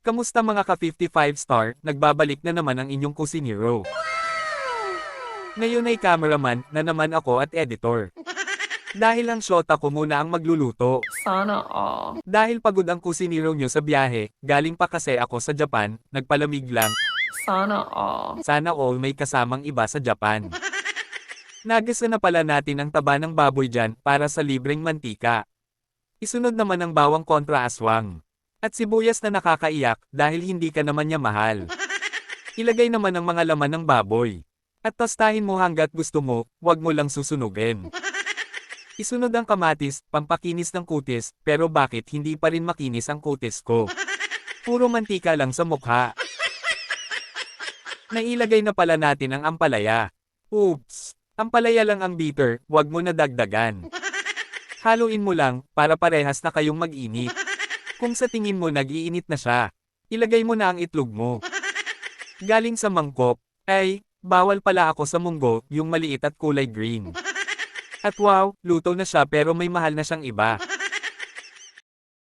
Kamusta mga ka-55 star, nagbabalik na naman ang inyong kusinero. Ngayon ay cameraman na naman ako at editor. Dahil ang shota ko muna ang magluluto. Sana all. Dahil pagod ang kusinero nyo sa biyahe, galing pa kasi ako sa Japan, nagpalamig lang, Sana all. sana all may kasamang iba sa Japan. Nagisa na pala natin ang taba ng baboy dyan para sa libreng mantika. Isunod naman ang bawang kontra aswang. At sibuyas na nakakaiyak dahil hindi ka naman niya mahal. Ilagay naman ang mga laman ng baboy. At tostahin mo hanggat gusto mo, wag mo lang susunugin. Isunod ang kamatis, pampakinis ng kutis, pero bakit hindi pa rin makinis ang kutis ko? Puro mantika lang sa mukha. Nailagay na pala natin ang ampalaya. Oops! Ampalaya lang ang bitter, wag mo na dagdagan. Haluin mo lang, para parehas na kayong mag-init. Kung sa tingin mo nag-iinit na siya, ilagay mo na ang itlog mo. Galing sa mangkok, ay, bawal pala ako sa munggo, yung maliit at kulay green. At wow, luto na siya pero may mahal na siyang iba.